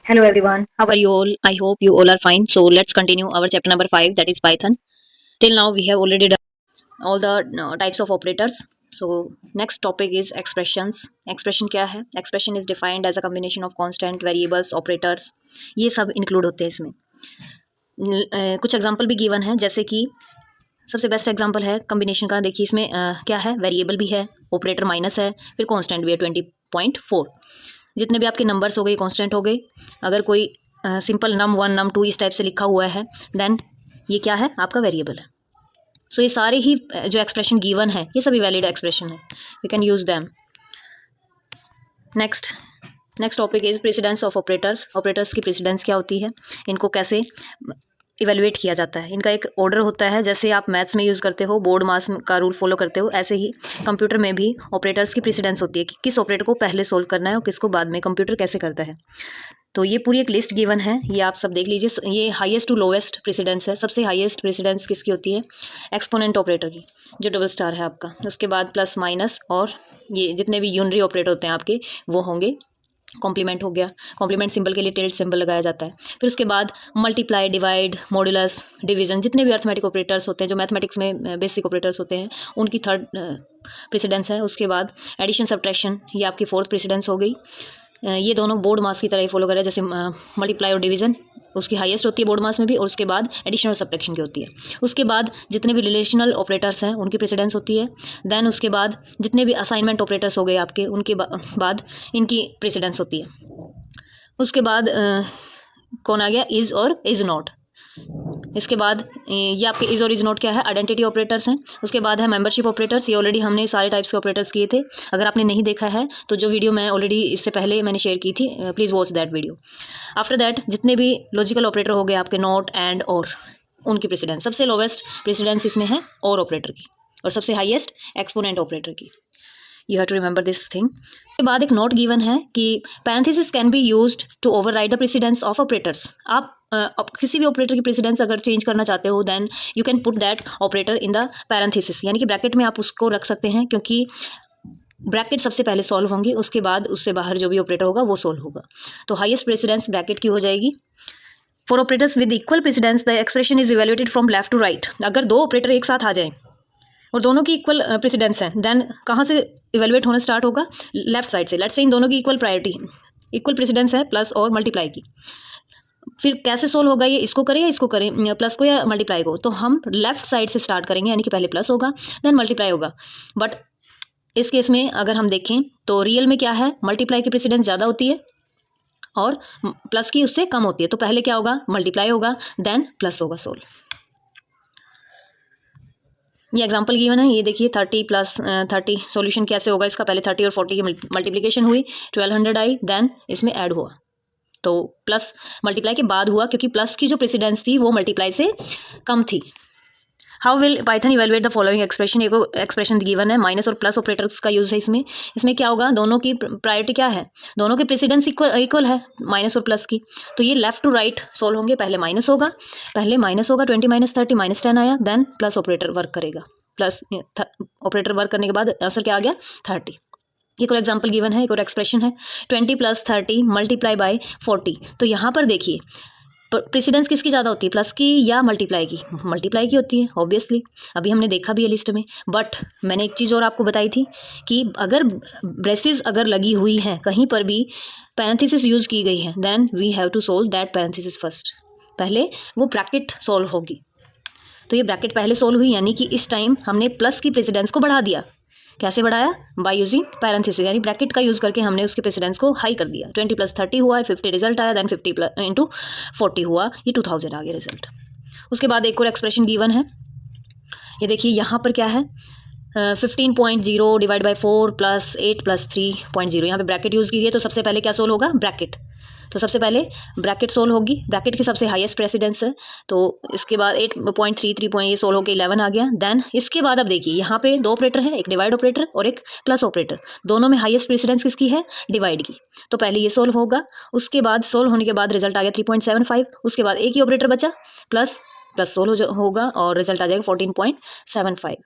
Hello everyone, how are you all? I hope you all are fine. So let's continue our chapter number 5, that is Python. Till now we have already done all the types of operators. So next topic is expressions. Expression क्या है? Expression is defined as a combination of constant variables, operators. ये सब include होते हैं इसमें. कुछ example भी given है, जैसे कि सबसे बेस्ट एग्जांपल है कॉम्बिनेशन का. देखिए इसमें क्या है, वेरिएबल भी है, ऑपरेटर माइनस है, फिर कांस्टेंट भी है 20.4. जितने भी आपके नंबर्स हो गए कांस्टेंट हो गए. अगर कोई सिंपल num1 num2 इस टाइप से लिखा हुआ है, देन ये क्या है, आपका वेरिएबल है. सो ये सारे ही जो एक्सप्रेशन गिवन है ये सभी वैलिड एक्सप्रेशन है, we can use them. Next topic is precedence of operators. Operators की प्रेसिडेंस क्या होती है, इनको कैसे इवेलुएट किया जाता है. इनका एक ऑर्डर होता है, जैसे आप मैथ्स में यूज़ करते हो, बोर्ड मास का रूल फॉलो करते हो, ऐसे ही कंप्यूटर में भी ऑपरेटर्स की प्रेसिडेंस होती है कि किस ऑपरेटर को पहले सोल्व करना है और किसको बाद में. कंप्यूटर कैसे करता है, तो ये पूरी एक लिस्ट गिवन है, ये आप सब देख लीजिए. ये हाईएस्ट टू लोवेस्ट प्रेसिडेंस है. सबसे हाईएस्ट प्रेसिडेंस किसकी होती है, एक्सपोनेंट ऑपरेटर की, जो डबल स्टार है आपका. उसके बाद प्लस माइनस, और ये जितने भी यूनरी ऑपरेटर होते हैं आपके वो होंगे. कॉम्प्लीमेंट हो गया, कॉम्प्लीमेंट सिंबल के लिए टिल्ट सिंबल लगाया जाता है. फिर उसके बाद मल्टीप्लाई, डिवाइड, मॉड्यूलस, डिवीजन, जितने भी अर्थमेटिक ऑपरेटर्स होते हैं, जो मैथमेटिक्स में बेसिक ऑपरेटर्स होते हैं, उनकी थर्ड प्रेसिडेंस है. उसके बाद एडिशन, सब्ट्रैक्शन, ये आपकी फोर्थ प्रेसिडेंस हो गई. ये दोनों बोर्ड मास की तरह ही फॉलो कर रहे हैं, जैसे मल्टीप्लाई और डिवीजन उसकी हाईएस्ट होती है बोर्ड मास में भी, और उसके बाद एडिशन और सब्ट्रैक्शन की होती है. उसके बाद जितने भी रिलेशनल ऑपरेटर्स हैं उनकी प्रेसिडेंस होती है. देन उसके बाद जितने भी असाइनमेंट ऑपरेटर्स हो गए आपके, उनके बाद इनकी प्रेसिडेंस होती है. उसके बाद कौन आ गया, इज़ और इज़ नॉट. इसके बाद ये आपके इज़ और इज़ नॉट क्या है, आइडेंटिटी ऑपरेटर्स हैं. उसके बाद है मेंबरशिप ऑपरेटर्स. ये ऑलरेडी हमने सारे टाइप्स के ऑपरेटर्स किए थे. अगर आपने नहीं देखा है तो जो वीडियो मैं ऑलरेडी इससे पहले मैंने शेयर की थी, please watch that video. After that जितने भी लॉजिकल ऑपरेटर हो गए आपके, नॉट, एंड, और, उनकी प्रेसिडेंस. सबसे लोवेस्ट प्रेसिडेंस इसमें है और ऑपरेटर की, और सबसे हाईएस्ट एक्सपोनेंट ऑपरेटर की. You have to remember this thing. के बाद एक नोट गिवन है कि parenthesis can be used to override the precedence of operators. आप किसी भी ऑपरेटर की प्रेसिडेंस अगर चेंज करना चाहते हो, then you can put that operator in the parenthesis, यानी कि ब्रैकेट में आप उसको रख सकते हैं, क्योंकि ब्रैकेट सबसे पहले सॉल्व होंगी, उसके बाद उससे बाहर जो भी ऑपरेटर होगा वो सॉल्व होगा. तो हाईएस्ट प्रेसिडेंस ब्रैकेट की हो जाएगी. For operators with equal precedence the expression is evaluated from left to right. अगर दो ऑपरेटर एक साथ आ जाएं और दोनों की इक्वल प्रेसिडेंस है, देन कहाँ से इवेलुएट होना स्टार्ट होगा, लेफ्ट साइड से. लेट्स से इन दोनों की इक्वल प्रायोरिटी, इक्वल प्रेसिडेंस है प्लस और मल्टीप्लाई की. फिर कैसे सोल्व होगा, ये इसको करें या इसको करें, प्लस को या मल्टीप्लाई को, तो हम लेफ्ट साइड से स्टार्ट करेंगे, यानी कि पहले प्लस होगा देन मल्टीप्लाई होगा. बट इस केस में अगर हम देखें तो रियल में क्या है, मल्टीप्लाई की प्रेसिडेंस ज़्यादा होती है और प्लस की उससे कम होती है. तो पहले क्या होगा, मल्टीप्लाई होगा देन प्लस होगा सोल्व. ये एग्जांपल गिवन है, ये देखिए 30 प्लस 30 सॉल्यूशन कैसे होगा इसका. पहले 30 और 40 की मल्टीप्लिकेशन हुई, 1200 आई, देन इसमें ऐड हुआ, तो प्लस मल्टीप्लाई के बाद हुआ, क्योंकि प्लस की जो प्रेसिडेंस थी वो मल्टीप्लाई से कम थी. How will Python evaluate the following expression. एक एक्सप्रेशन गिवन है, माइनस और प्लस ऑपरेटर्स का यूज़ है इसमें. इसमें क्या होगा, दोनों की प्रायोरिटी क्या है, दोनों की प्रेसिडेंस इक्वल है, माइनस और प्लस की. तो ये लेफ्ट टू राइट सोल्व होंगे. पहले माइनस होगा 20 माइनस 30 माइनस 10 आया, देन प्लस ऑपरेटर वर्क करेगा. प्लस ऑपरेटर वर्क करने के बाद आंसर क्या आ गया, 30. एक और एग्जाम्पल गिवन है, एक और एक्सप्रेशन है, 20 प्लस 30 मल्टीप्लाई बाय 40. तो यहाँ पर देखिए प्रेसिडेंस किसकी ज़्यादा होती है, प्लस की या मल्टीप्लाई की, मल्टीप्लाई की होती है ऑब्वियसली. अभी हमने देखा भी है लिस्ट में. बट मैंने एक चीज़ और आपको बताई थी कि अगर ब्रेसेस अगर लगी हुई हैं कहीं पर भी, पैरेंथेसिस यूज की गई है, then we have to solve that parenthesis first. पहले वो ब्रैकेट सोल्व होगी. तो ये ब्रैकेट पहले सोल्व हुई, यानी कि इस टाइम हमने प्लस की प्रेसिडेंस को बढ़ा दिया. कैसे बढ़ाया, बाय यूजिंग पैरेंथेसिस, यानी ब्रैकेट का यूज़ करके हमने उसके प्रेसिडेंस को हाई कर दिया. 20 प्लस 30 हुआ है, 50 रिजल्ट आया, देन 50 इंटू 40 हुआ, ये 2000 आ गया रिजल्ट. उसके बाद एक और एक्सप्रेशन गिवन है, ये देखिए यहाँ पर क्या है, 15.0 डिवाइड बाई 4 प्लस 8 प्लस 3.0. यहाँ पे ब्रैकेट यूज़ की गई है, तो सबसे पहले क्या सोल्व होगा, ब्रैकेट. तो सबसे पहले ब्रैकेट सोल्व होगी, ब्रैकेट की सबसे हाईएस्ट प्रेसिडेंस है. तो इसके बाद 8.33 ये सोल्व होकर 11 आ गया. देन इसके बाद अब देखिए यहाँ पे दो ऑपरेटर हैं, एक डिवाइड ऑपरेटर और एक प्लस ऑपरेटर. दोनों में हाईएस्ट प्रेसिडेंस किसकी है, डिवाइड की. तो पहले ये सोल्व होगा, उसके बाद सोल्व होने के बाद रिजल्ट आ गया 3.75. उसके बाद एक ही ऑपरेटर बचा, प्लस प्लस सोल्व होगा और रिजल्ट आ जाएगा 14.75.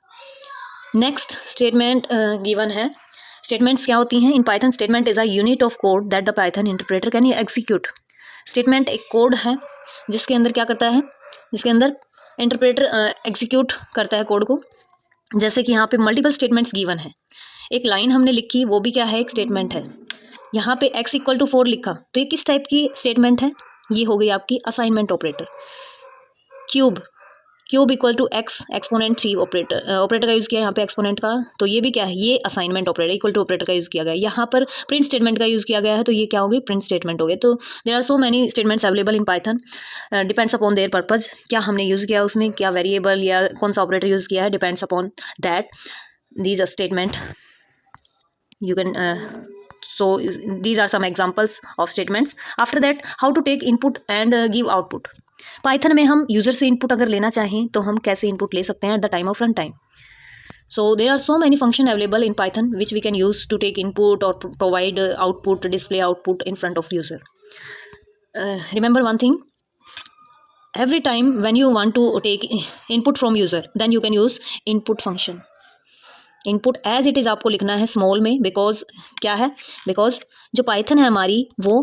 नेक्स्ट स्टेटमेंट गिवन है. स्टेटमेंट्स क्या होती हैं in Python, statement is a unit of code that the Python interpreter can execute. Statement एक कोड है जिसके अंदर क्या करता है, जिसके अंदर इंटरप्रेटर एग्जीक्यूट करता है कोड को। जैसे कि यहाँ पे मल्टीपल स्टेटमेंट्स गिवन है, एक लाइन हमने लिखी, वो भी क्या है, एक स्टेटमेंट है। यहाँ पे x इक्वल टू 4 लिखा, तो ये किस टाइप की स्टेटमेंट है, ये हो गई आपकी assignment operator. Cube equal to x exponent 3 operator का यूज़ किया यहाँ पे एक्सपोनेंट का, तो ये भी क्या है, ये assignment operator equal to operator का यूज़ किया गया। यहाँ पर प्रिंट स्टेटमेंट का यूज़ किया गया है, तो ये क्या हो गई, प्रिंट स्टेटमेंट हो गए। तो there are so many statements available in Python, depends upon their purpose, क्या हमने यूज़ किया उसमें, क्या वेरिएबल या कौन सा ऑपरेटर यूज़ किया है, depends upon that these statement you can so these are some examples of statements. After that, how to take input and give output. Python में हम यूज़र से इनपुट अगर लेना चाहें तो हम कैसे इनपुट ले सकते हैं at the time of run time. So there are so many functions available in Python which we can use to take input or provide output, display output in front of user. Remember one thing, every time when you want to take input from user, then you can use input function. Input as it is आपको लिखना है small में, because क्या है, because जो Python है हमारी वो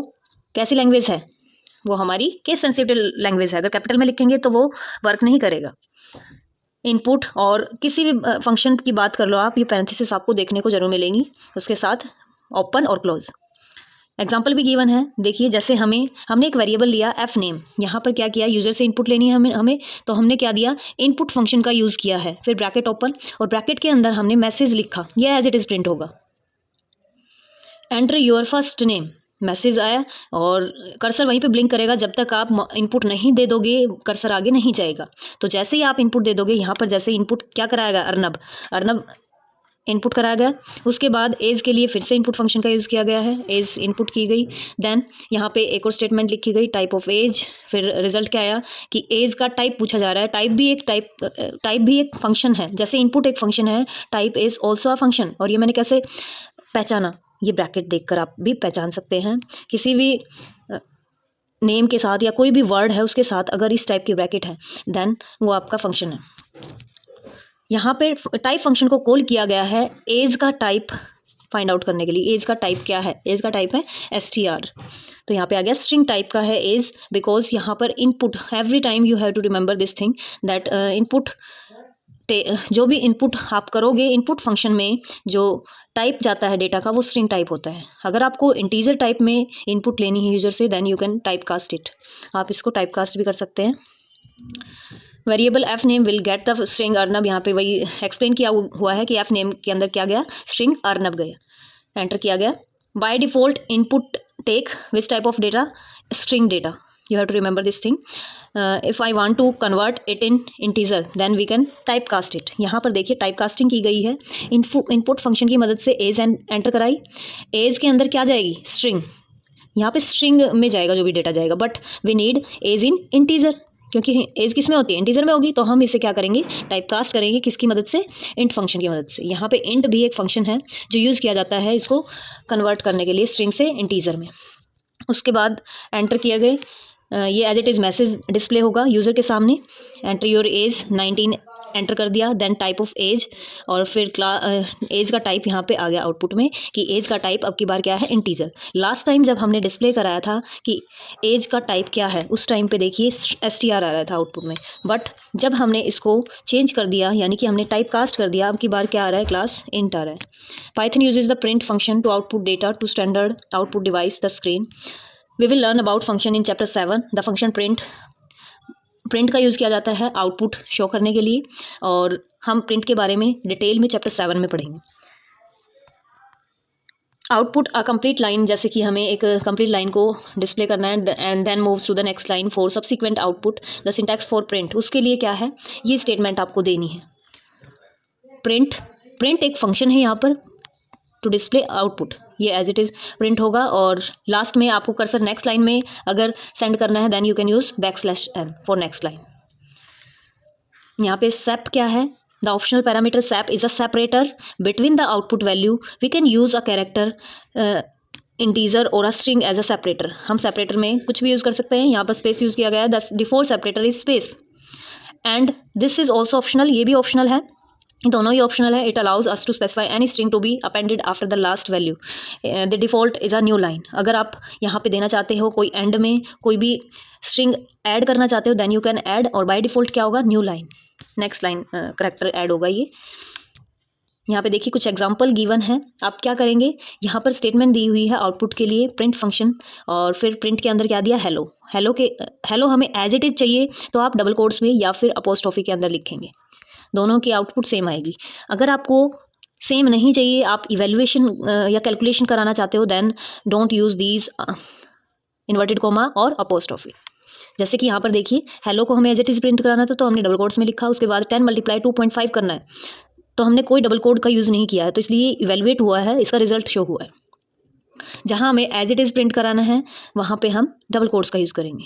कैसी लैंग्वेज है, वो हमारी केस सेंसिटिव लैंग्वेज है। अगर कैपिटल में लिखेंगे तो वो वर्क नहीं करेगा। इनपुट और किसी भी फंक्शन की बात कर लो आप, ये पैरेंथेसिस आपको देखने को जरूर मिलेंगी, उसके साथ ओपन और क्लोज। एग्जाम्पल भी गिवन है, देखिए जैसे हमने एक वेरिएबल लिया एफ नेम, यहाँ पर क्या किया, यूज़र से इनपुट लेनी है हमें तो हमने क्या दिया, इनपुट फंक्शन का यूज़ किया है, फिर ब्रैकेट ओपन और ब्रैकेट के अंदर हमने मैसेज लिखा, ये एज इट इज़ प्रिंट होगा। Enter your first name, message आया और कर्सर वहीं पे ब्लिंक करेगा, जब तक आप इनपुट नहीं दे दोगे कर्सर आगे नहीं जाएगा। तो जैसे ही आप इनपुट दे दोगे, यहाँ पर जैसे इनपुट क्या कराएगा, अर्नब इनपुट कराया गया, उसके बाद एज के लिए फिर से इनपुट फंक्शन का यूज़ किया गया है, एज इनपुट की गई, देन यहाँ पे एक और स्टेटमेंट लिखी गई, टाइप ऑफ एज, फिर रिजल्ट क्या आया कि एज का टाइप पूछा जा रहा है, टाइप भी एक फंक्शन है, जैसे इनपुट एक फंक्शन है, type is also a function. और ये मैंने कैसे पहचाना, ये ब्रैकेट देखकर आप भी पहचान सकते हैं, किसी भी नेम के साथ या कोई भी वर्ड है उसके साथ अगर इस टाइप की ब्रैकेट है देन वो आपका फंक्शन है। यहाँ पे टाइप फंक्शन को कॉल किया गया है एज का टाइप फाइंड आउट करने के लिए। एज का टाइप क्या है, एज का टाइप है str, तो यहाँ पे आ गया स्ट्रिंग टाइप का है एज, बिकॉज यहाँ पर input, every time you have to remember this thing that input, जो भी इनपुट आप करोगे इनपुट फंक्शन में जो टाइप जाता है डेटा का वो स्ट्रिंग टाइप होता है। अगर आपको इंटीजर टाइप में इनपुट लेनी है यूजर से then you can type cast it, आप इसको टाइप कास्ट भी कर सकते हैं। Variable F name will get the string Arnab, यहाँ पे वही एक्सप्लेन किया हुआ है कि एफ नेम के अंदर क्या गया, स्ट्रिंग अर्नब गया, एंटर किया गया। By default input take which type of data, string data, you have to remember this thing. If I want to convert it in integer then we can type cast it. यहाँ पर देखिए type casting की गई है, input function की मदद से as enter कराई, एज के अंदर क्या जाएगी, स्ट्रिंग, यहाँ पे स्ट्रिंग में जाएगा जो भी डेटा जाएगा, but we need age in integer, क्योंकि एज किस में होती है, इंटीजर में होगी, तो हम इसे क्या करेंगे, टाइप कास्ट करेंगे, किसकी मदद से, इंट फंक्शन की मदद से। यहाँ पे इंट भी एक फंक्शन है जो यूज़ किया जाता है इसको कन्वर्ट करने के लिए स्ट्रिंग से इंटीजर में। उसके बाद एंटर किया गए, ये as it is message display होगा यूज़र के सामने, एंटर योर एज 19 एंटर कर दिया, देन टाइप ऑफ एज, और फिर एज का टाइप यहाँ पे आ गया आउटपुट में कि एज का टाइप अब की बार क्या है, इंटीजर। लास्ट टाइम जब हमने डिस्प्ले कराया था कि एज का टाइप क्या है, उस टाइम पे देखिए str आ रहा था आउटपुट में, बट जब हमने इसको चेंज कर दिया यानी कि हमने टाइप कास्ट कर दिया, अब की बार क्या आ रहा है, क्लास इंट आ रहा है। Python uses the print function to output data to standard output device the screen. We will learn about function in chapter 7. The function print का यूज़ किया जाता है आउटपुट शो करने के लिए, और हम प्रिंट के बारे में डिटेल में चैप्टर 7 में पढ़ेंगे। आउटपुट अ कंप्लीट लाइन, जैसे कि हमें एक कंप्लीट लाइन को डिस्प्ले करना है and then moves to the next line for subsequent output. The syntax for print, उसके लिए क्या है, ये स्टेटमेंट आपको देनी है। प्रिंट एक फंक्शन है यहाँ पर टू डिस्प्ले आउटपुट, ये एज इट इज़ प्रिंट होगा, और लास्ट में आपको कर्सर नेक्स्ट लाइन में अगर सेंड करना है then you can use \n for next line. यहाँ पे सेप क्या है, the optional parameter sep is a separator between the output value, we can use a character integer or a string as a separator. हम separator में कुछ भी use कर सकते हैं, यहाँ पर स्पेस यूज़ किया गया है, the default separator is space, and this is also optional, ये भी ऑप्शनल है। दोनों ही ऑप्शनल है. It allows us to specify any string to be appended after the last value. The default is a new line. अगर आप यहाँ पे देना चाहते हो कोई एंड में कोई भी स्ट्रिंग ऐड करना चाहते हो, देन यू कैन ऐड, और बाय डिफ़ॉल्ट क्या होगा, new line, next line character add होगा. ये यहाँ पे देखिए कुछ एग्जांपल गिवन है. आप क्या करेंगे, यहाँ पर स्टेटमेंट दी हुई है आउटपुट के लिए, प्रिंट फंक्शन, और फिर प्रिंट के अंदर क्या दिया, हेलो. हेलो हमें एज इट इज़ चाहिए तो आप डबल कोट्स में या फिर अपोस्ट्रोफी के अंदर लिखेंगे. दोनों की आउटपुट सेम आएगी. अगर आपको सेम नहीं चाहिए, आप इवेल्युएशन या कैलकुलेशन कराना चाहते हो, then don't use these inverted comma और अपोस्ट्रोफी. जैसे कि यहाँ पर देखिए, हेलो को हमें एज इट इज़ प्रिंट कराना था तो हमने डबल कोट्स में लिखा. उसके बाद 10 × 2.5 करना है तो हमने कोई डबल कोड का यूज़ नहीं किया है, तो इसलिए इवेल्युएट हुआ है, इसका रिजल्ट शो हुआ है. जहाँ हमें एज इट इज़ प्रिंट कराना है वहाँ पे हम डबल कोट्स का यूज़ करेंगे.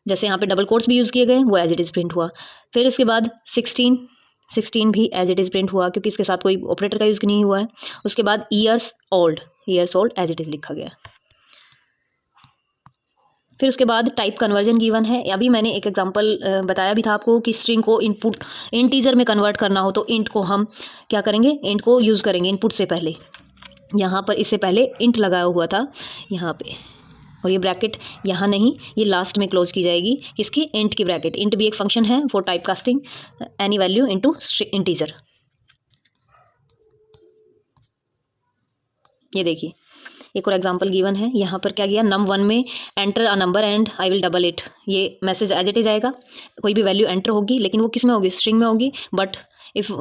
जैसे यहाँ पे डबल कोट्स भी यूज़ किए गए, वो एज इट इज़ प्रिंट हुआ. फिर इसके बाद 16 भी एज इट इज़ प्रिंट हुआ क्योंकि इसके साथ कोई ऑपरेटर का यूज़ नहीं हुआ है. उसके बाद years old age it is लिखा गया. फिर उसके बाद टाइप कन्वर्जन गिवन है. अभी मैंने एक एग्जांपल बताया भी था आपको कि स्ट्रिंग को इनपुट इंटीजर में कन्वर्ट करना हो तो इंट को हम क्या करेंगे, इंट को यूज़ करेंगे इनपुट से पहले. यहाँ पर इससे पहले इंट लगाया हुआ था यहाँ पे, और ये ब्रैकेट यहाँ नहीं, ये लास्ट में क्लोज की जाएगी. किसकी, इंट की ब्रैकेट. इंट भी एक फंक्शन है for type casting any value into integer. ये देखिए एक और एग्जांपल गिवन है. यहाँ पर क्या किया, num1 में enter a number and I will double it. ये मैसेज एज इट इज आएगा, कोई भी वैल्यू एंटर होगी लेकिन वो किस में होगी, स्ट्रिंग में होगी. But if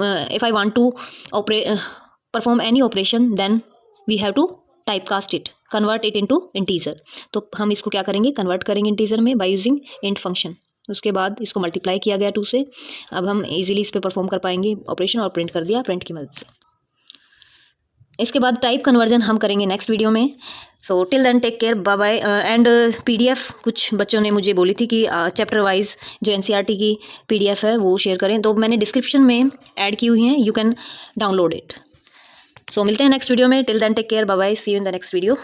I want to perform any operation then we have to type cast it, convert it into integer. तो हम इसको क्या करेंगे, कन्वर्ट करेंगे इंटीजर में बाय यूजिंग इंट फंक्शन. उसके बाद इसको मल्टीप्लाई किया गया 2 से. अब हम इजीली इस पर परफॉर्म कर पाएंगे ऑपरेशन, और प्रिंट कर दिया प्रिंट की मदद से. इसके बाद टाइप कन्वर्जन हम करेंगे नेक्स्ट वीडियो में. So till then take care, bye bye. And PDF कुछ बच्चों ने मुझे बोली थी कि चैप्टर वाइज जो NCERT की PDF है वो शेयर करें, तो मैंने डिस्क्रिप्शन में ऐड की हुई हैं, you can download it. So मिलते हैं नेक्स्ट वीडियो में. Till then take care, bye bye, see you in the next video.